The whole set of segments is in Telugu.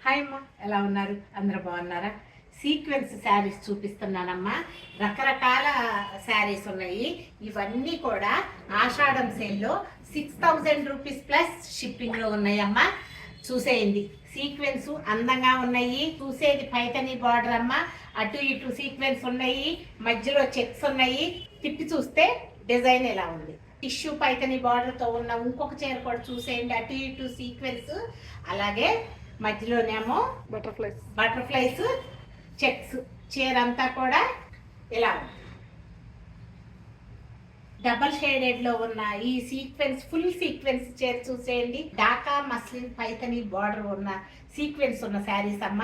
హాయ్ అమ్మ, ఎలా ఉన్నారు? అందరూ బాగున్నారా? సీక్వెన్స్ శారీస్ చూపిస్తున్నానమ్మా. రకరకాల శారీస్ ఉన్నాయి. ఇవన్నీ కూడా ఆషాఢం సేల్లో 6000 రూపీస్ ప్లస్ షిప్పింగ్లో ఉన్నాయమ్మా. చూసేయండి, సీక్వెన్స్ అందంగా ఉన్నాయి. చూసేది పైతని బార్డర్ అమ్మ. అటు ఇటు సీక్వెన్స్ ఉన్నాయి, మధ్యలో చెక్స్ ఉన్నాయి. తిప్పి చూస్తే డిజైన్ ఎలా ఉంది. టిష్యూ పైతని బార్డర్తో ఉన్న ఇంకొక చీర కూడా చూసేయండి. అటు ఇటు సీక్వెన్స్, అలాగే మధ్యలోనేమో బటర్ఫ్లైస్ చెక్స్. చీర అంతా కూడా ఇలా ఉంది. డబల్ షేడెడ్లో ఉన్న ఈ సీక్వెన్స్, ఫుల్ సీక్వెన్స్ చీర చూసేయండి. ఢాకా మస్లిన్ పైతని బార్డర్ ఉన్న సీక్వెన్స్ ఉన్న శారీస్ అమ్మ.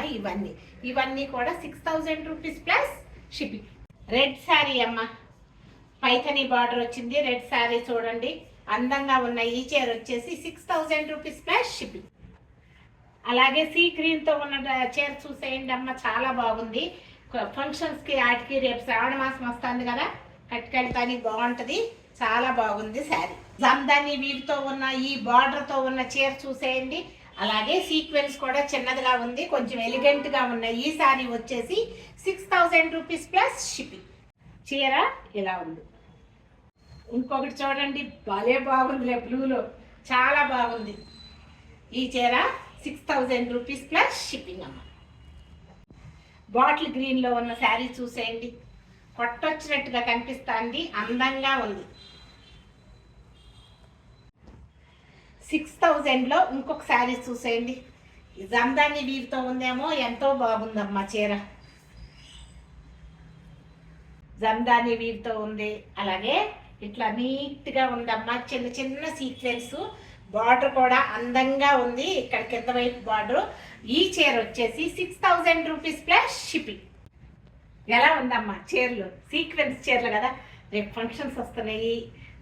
ఇవన్నీ కూడా 6000 rupees plus shipping. Red sari అమ్మ, పైతని బార్డర్ వచ్చింది. రెడ్ శారీ చూడండి, అందంగా ఉన్న ఈ చీర వచ్చేసి 6000 రూపీస్ ప్లస్ షిప్పింగ్. అలాగే సీ గ్రీన్తో ఉన్న చీర చూసేయండి అమ్మ, చాలా బాగుంది. ఫంక్షన్స్కి వాటికి రేపు శ్రావణ మాసం వస్తుంది కదా, కట్టుకెళ్తానికి బాగుంటుంది. చాలా బాగుంది శారీ. జమ్దాని వీటితో ఉన్న ఈ బార్డర్తో ఉన్న చీర చూసేయండి. అలాగే సీక్వెన్స్ కూడా చిన్నదిగా ఉంది, కొంచెం ఎలిగెంట్గా ఉన్న ఈ శారీ వచ్చేసి 6000 రూపీస్ ప్లస్ షిప్పింగ్. చీర ఇలా ఉంది. ఇంకొకటి చూడండి, భలే బాగుందిలే, బ్లూలో చాలా బాగుంది. ఈ చీర 6000 రూపీస్ ప్లస్ షిప్పింగ్ అమ్మ. బాటిల్ గ్రీన్లో ఉన్న శారీ చూసేయండి, కొట్టొచ్చినట్టుగా కనిపిస్తుంది, అందంగా ఉంది. 6000లో ఇంకొక శారీ చూసేయండి. జమ్దాని వీవితో ఉందేమో, ఎంతో బాగుందమ్మా చీర. జమ్దాని వీవితో ఉంది, అలాగే ఇట్లా నీట్గా ఉందమ్మా. చిన్న చిన్న సీక్వెన్స్, బార్డర్ కూడా అందంగా ఉంది. ఇక్కడ కింద వైపు బార్డర్. ఈ చీర వచ్చేసి 6000 రూపీస్ ప్లస్ షిప్పింగ్. ఎలా ఉందమ్మా చీరలు? సీక్వెన్స్ చీరలు కదా, రేపు ఫంక్షన్స్ వస్తున్నాయి,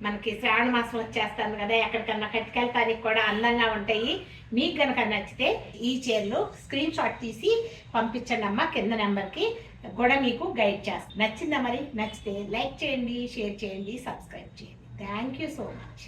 మనకి శ్రావణ మాసం వచ్చేస్తాను కదా, ఎక్కడికన్నా కట్టుకెళ్తానికి కూడా అందంగా ఉంటాయి. మీకు కనుక నచ్చితే ఈ చీరలు స్క్రీన్ షాట్ తీసి పంపించండి అమ్మ. కింద నెంబర్కి కూడా మీకు గైడ్ చేస్తాను. నచ్చిందా మరి? నచ్చితే లైక్ చేయండి, షేర్ చేయండి, సబ్స్క్రైబ్ చేయండి. Thank you so much.